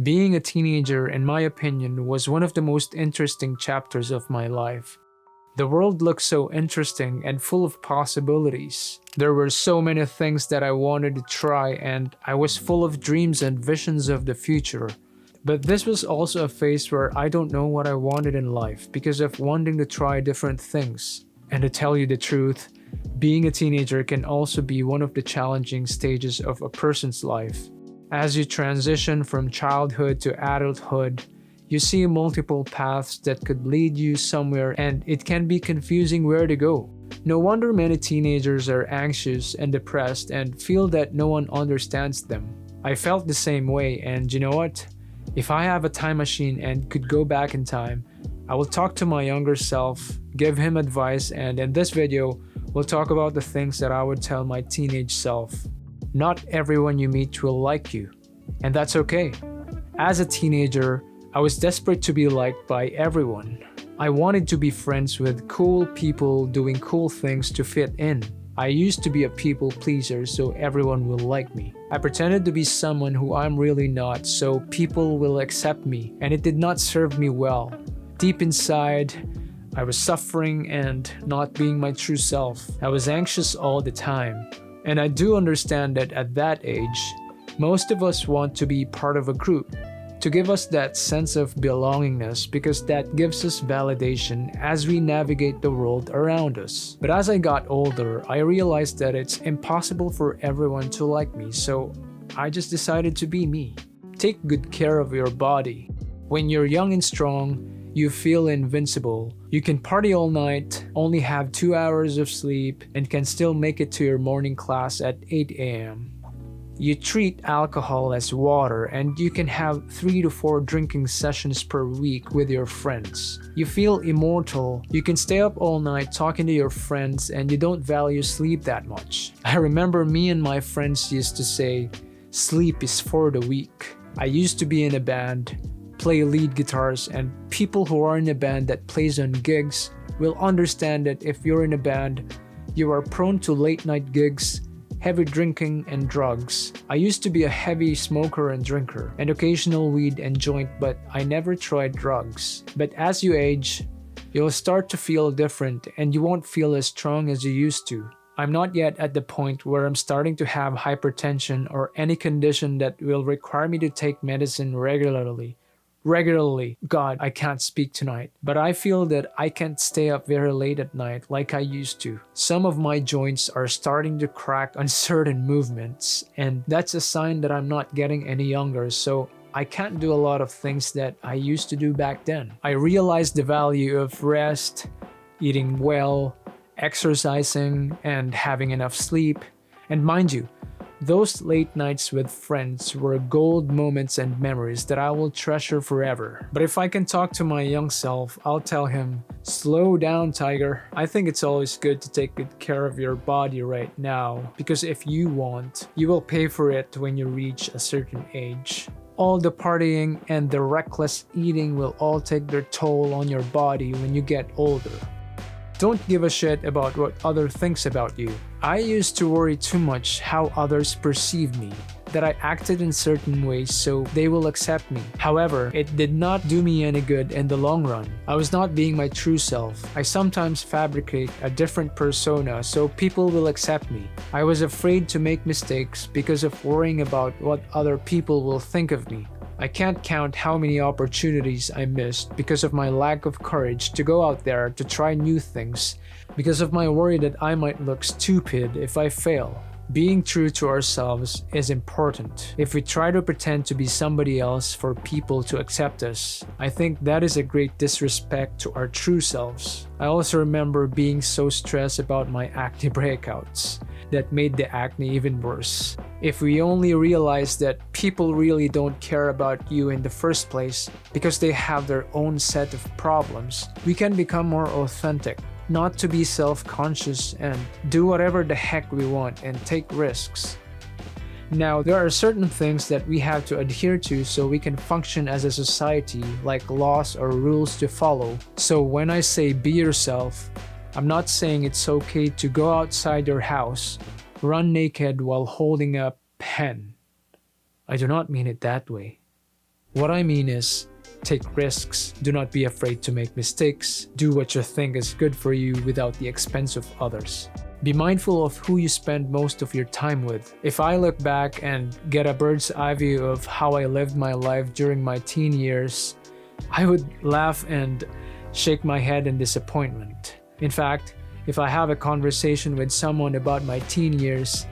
Being a teenager, in my opinion, was one of the most interesting chapters of my life. The world looked so interesting and full of possibilities. There were so many things that I wanted to try, and I was full of dreams and visions of the future. But this was also a phase where I don't know what I wanted in life because of wanting to try different things. And to tell you the truth, being a teenager can also be one of the challenging stages of a person's life. As you transition from childhood to adulthood, you see multiple paths that could lead you somewhere, and it can be confusing where to go. No wonder many teenagers are anxious and depressed and feel that no one understands them. I felt the same way, and you know what? If I have a time machine and could go back in time, I will talk to my younger self, give him advice, and in this video, we'll talk about the things that I would tell my teenage self. Not everyone you meet will like you, and that's okay. As a teenager, I was desperate to be liked by everyone. I wanted to be friends with cool people doing cool things to fit in. I used to be a people pleaser so everyone will like me. I pretended to be someone who I'm really not so people will accept me, and it did not serve me well. Deep inside, I was suffering and not being my true self. I was anxious all the time. And I do understand that at that age, most of us want to be part of a group, to give us that sense of belongingness because that gives us validation as we navigate the world around us. But as I got older, I realized that it's impossible for everyone to like me, so I just decided to be me. Take good care of your body. When you're young and strong, you feel invincible. You can party all night, only have 2 hours of sleep, and can still make it to your morning class at 8 a.m. You treat alcohol as water, and you can have 3 to 4 drinking sessions per week with your friends. You feel immortal. You can stay up all night talking to your friends, and you don't value sleep that much. I remember me and my friends used to say, sleep is for the weak. I used to be in a band, play lead guitars, and people who are in a band that plays on gigs will understand that if you're in a band, you are prone to late night gigs, heavy drinking, and drugs. I used to be a heavy smoker and drinker, and occasional weed and joint, but I never tried drugs. But as you age, you'll start to feel different and you won't feel as strong as you used to. I'm not yet at the point where I'm starting to have hypertension or any condition that will require me to take medicine regularly. God, I can't speak tonight. But I feel that I can't stay up very late at night like I used to. Some of my joints are starting to crack on certain movements, and that's a sign that I'm not getting any younger, so I can't do a lot of things that I used to do back then. I realized the value of rest, eating well, exercising, and having enough sleep. And mind you, those late nights with friends were gold moments and memories that I will treasure forever. But if I can talk to my young self, I'll tell him, slow down, Tiger. I think it's always good to take good care of your body right now, because if you want, you will pay for it when you reach a certain age. All the partying and the reckless eating will all take their toll on your body when you get older. Don't give a shit about what others think about you. I used to worry too much how others perceive me, that I acted in certain ways so they will accept me. However, it did not do me any good in the long run. I was not being my true self. I sometimes fabricate a different persona so people will accept me. I was afraid to make mistakes because of worrying about what other people will think of me. I can't count how many opportunities I missed because of my lack of courage to go out there to try new things, because of my worry that I might look stupid if I fail. Being true to ourselves is important. If we try to pretend to be somebody else for people to accept us, I think that is a great disrespect to our true selves. I also remember being so stressed about my acne breakouts that made the acne even worse. If we only realize that people really don't care about you in the first place because they have their own set of problems, we can become more authentic. Not to be self-conscious and do whatever the heck we want and take risks. Now, there are certain things that we have to adhere to so we can function as a society, like laws or rules to follow. So when I say be yourself, I'm not saying it's okay to go outside your house, run naked while holding a pen. I do not mean it that way. What I mean is, take risks, do not be afraid to make mistakes, do what you think is good for you without the expense of others. Be mindful of who you spend most of your time with. If I look back and get a bird's eye view of how I lived my life during my teen years, I would laugh and shake my head in disappointment. In fact, if I have a conversation with someone about my teen years,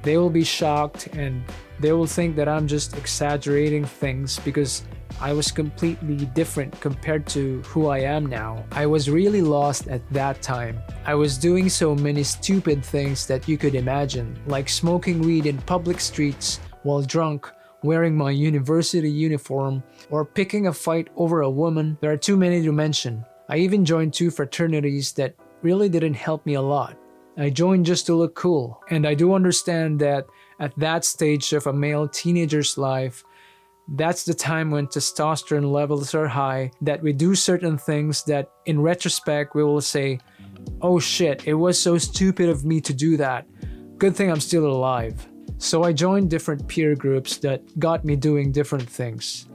they will be shocked and they will think that I'm just exaggerating things because I was completely different compared to who I am now. I was really lost at that time. I was doing so many stupid things that you could imagine, like smoking weed in public streets while drunk, wearing my university uniform, or picking a fight over a woman. There are too many to mention. I even joined 2 fraternities that really didn't help me a lot. I joined just to look cool, and I do understand that at that stage of a male teenager's life, that's the time when testosterone levels are high, that we do certain things that in retrospect we will say, oh shit, it was so stupid of me to do that. Good thing I'm still alive. So I joined different peer groups that got me doing different things.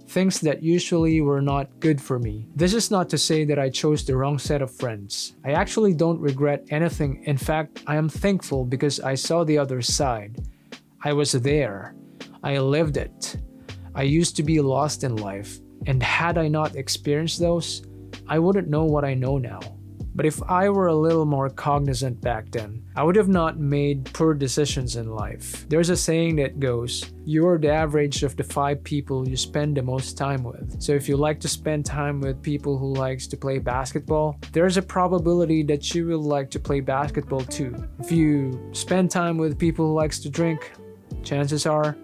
Things that usually were not good for me. This is not to say that I chose the wrong set of friends. I actually don't regret anything. In fact, I am thankful because I saw the other side. I was there. I lived it. I used to be lost in life, and had I not experienced those, I wouldn't know what I know now. But if I were a little more cognizant back then, I would have not made poor decisions in life. There's a saying that goes, you're the average of the 5 people you spend the most time with. So if you like to spend time with people who likes to play basketball, there's a probability that you will like to play basketball too. If you spend time with people who likes to drink, chances are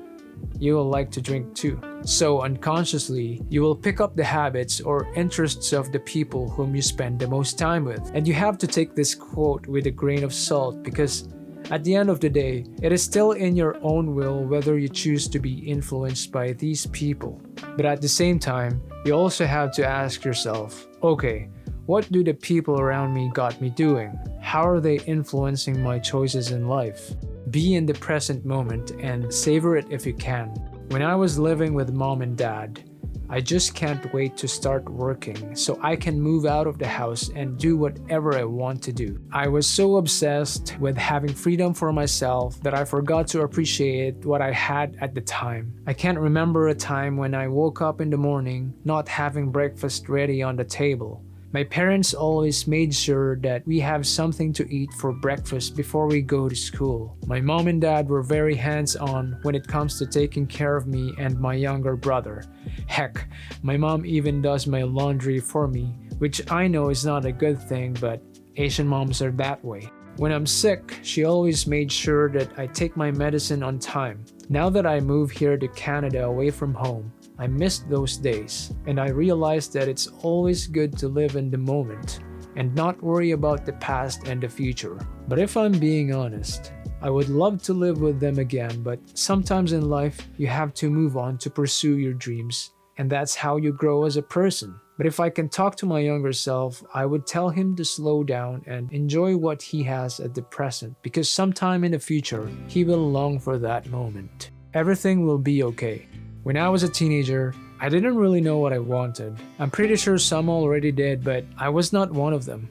you will like to drink too. So unconsciously, you will pick up the habits or interests of the people whom you spend the most time with. And you have to take this quote with a grain of salt because at the end of the day, it is still in your own will whether you choose to be influenced by these people. But at the same time, you also have to ask yourself, okay, what do the people around me got me doing? How are they influencing my choices in life? Be in the present moment and savor it if you can. When I was living with mom and dad, I just can't wait to start working so I can move out of the house and do whatever I want to do. I was so obsessed with having freedom for myself that I forgot to appreciate what I had at the time. I can't remember a time when I woke up in the morning not having breakfast ready on the table. My parents always made sure that we have something to eat for breakfast before we go to school. My mom and dad were very hands-on when it comes to taking care of me and my younger brother. Heck, my mom even does my laundry for me, which I know is not a good thing, but Asian moms are that way. When I'm sick, she always made sure that I take my medicine on time. Now that I moved here to Canada away from home, I missed those days, and I realized that it's always good to live in the moment and not worry about the past and the future. But if I'm being honest, I would love to live with them again, but sometimes in life, you have to move on to pursue your dreams, and that's how you grow as a person. But if I can talk to my younger self, I would tell him to slow down and enjoy what he has at the present, because sometime in the future, he will long for that moment. Everything will be okay. When I was a teenager, I didn't really know what I wanted. I'm pretty sure some already did, but I was not one of them.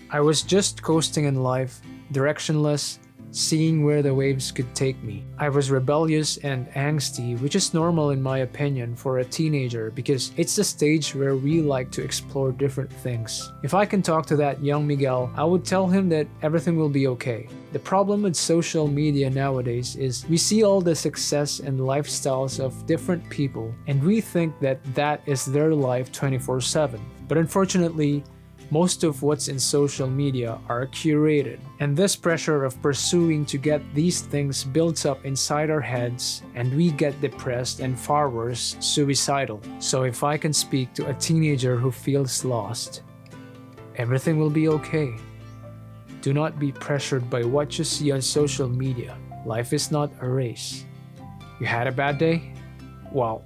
I was just coasting in life, directionless, seeing where the waves could take me. I was rebellious and angsty, which is normal in my opinion for a teenager because it's the stage where we like to explore different things. If I can talk to that young Miguel, I would tell him that everything will be okay. The problem with social media nowadays is we see all the success and lifestyles of different people and we think that that is their life 24/7. But unfortunately, most of what's in social media are curated, and this pressure of pursuing to get these things builds up inside our heads, and we get depressed and far worse, suicidal. So if I can speak to a teenager who feels lost, everything will be okay. Do not be pressured by what you see on social media. Life is not a race. You had a bad day? Well,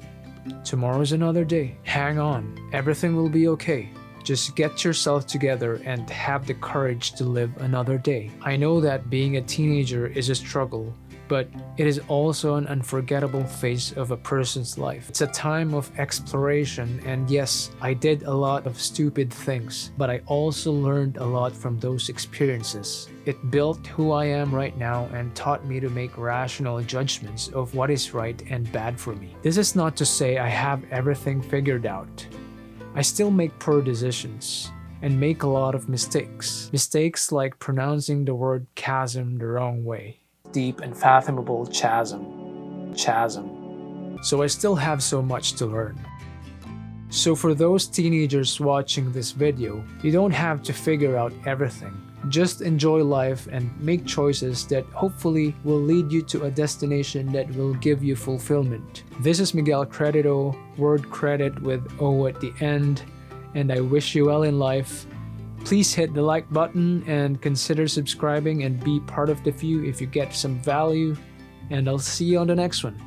tomorrow's another day. Hang on, everything will be okay. Just get yourself together and have the courage to live another day. I know that being a teenager is a struggle, but it is also an unforgettable phase of a person's life. It's a time of exploration, and yes, I did a lot of stupid things, but I also learned a lot from those experiences. It built who I am right now and taught me to make rational judgments of what is right and bad for me. This is not to say I have everything figured out. I still make poor decisions and make a lot of mistakes. Mistakes like pronouncing the word chasm the wrong way. Deep and fathomable chasm. So I still have so much to learn. So for those teenagers watching this video, you don't have to figure out everything. Just enjoy life and make choices that hopefully will lead you to a destination that will give you fulfillment. This is Miguel Credito, word credit with O at the end, and I wish you well in life. Please hit the like button and consider subscribing and be part of the view if you get some value, and I'll see you on the next one.